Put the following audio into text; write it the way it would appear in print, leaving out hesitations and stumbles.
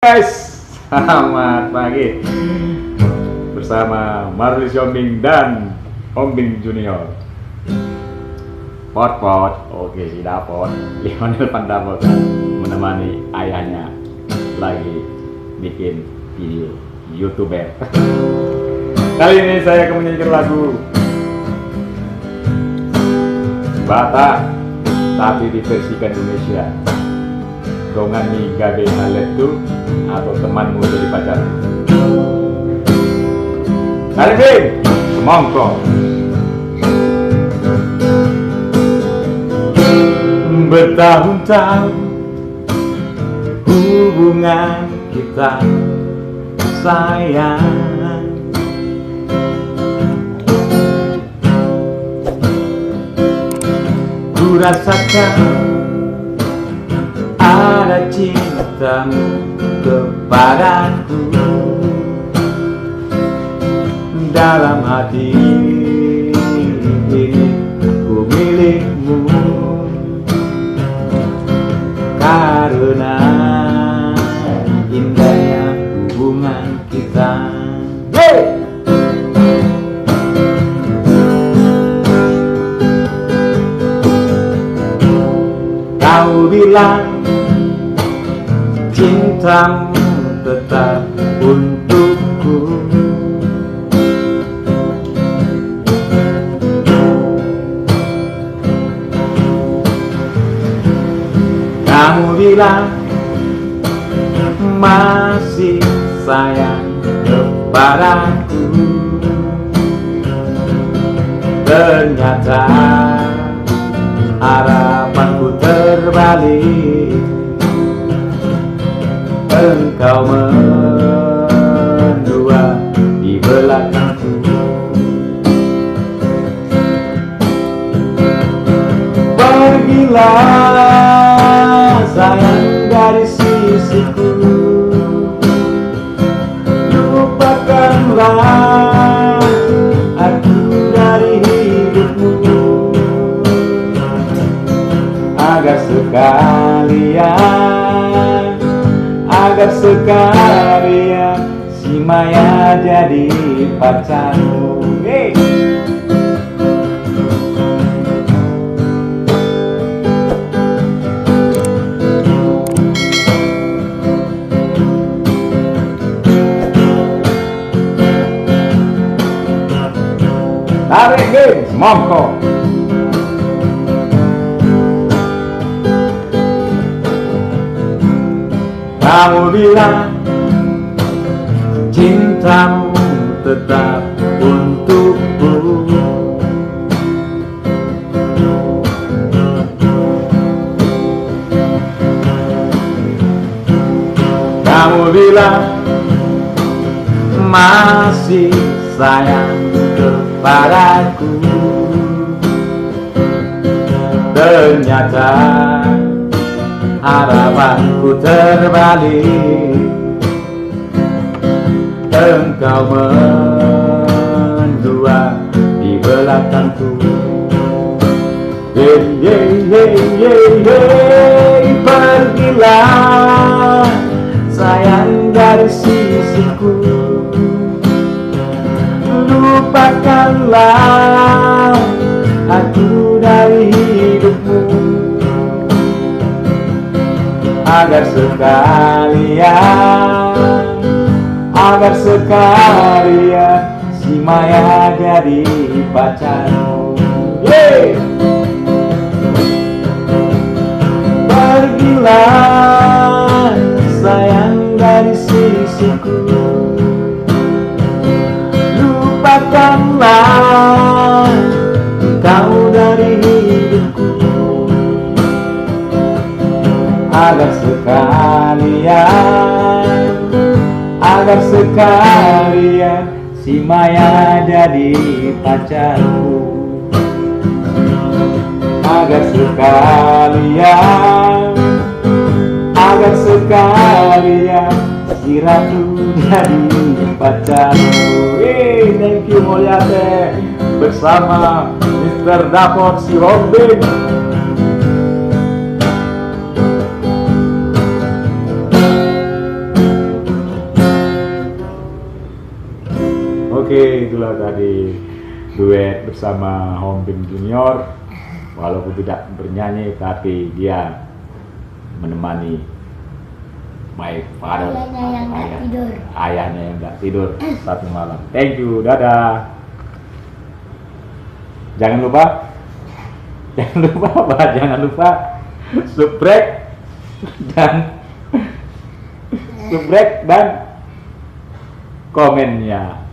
Guys, selamat pagi bersama Marlis Ombing dan Ombing Junior. Pot, oke si Dapot, Lionel Pandapot menemani ayahnya lagi bikin video YouTuber. Kali ini saya akan menyanyikan lagu Batak tapi diversikan Indonesia. Dongan ni gabe halet tu atau temanmu jadi pacar. Arifin, mongko. Bertahun-tahun hubungan kita sayang, ku rasakan ada cintamu kepadaku. Dalam hati ini ku milikmu, karena indahnya hubungan kita. Hey! Kau bilang cintamu tetap untukku, kamu bilang masih sayang kepadaku. Ternyata harapanku terbalik, engkau mendua di belakangku. Pergilah sayang dari sisiku, lupakanlah aku dari hidupmu, agar sekalian si Maya jadi pacarmu. Hey! Tarik guys, mongko. Kamu bilang cintamu tetap untukku, kamu bilang masih sayang kepadaku. Ternyata harapanku terbalik, engkau mendua di belakangku. Hey, hey, hey, hey, hey, pergilah sayang dari sisiku, lupakanlah aku dari hidupmu, agar sekalian si Maya jadi pacarmu. Yeay! Pergilah sayang dari sisiku, lupakanlah kau dari hidupku, agar sekalian si Maya jadi pacarku, agar sekalian si Ratu jadi pacarku. Thank you Mulyate bersama Mr. Dapot si Ombing. Oke, itulah tadi duet bersama Home Team Junior. Walaupun tidak bernyanyi, tapi dia menemani my father, ayahnya yang nggak tidur satu malam. Thank you, dadah. Jangan lupa jangan lupa subscribe dan komennya.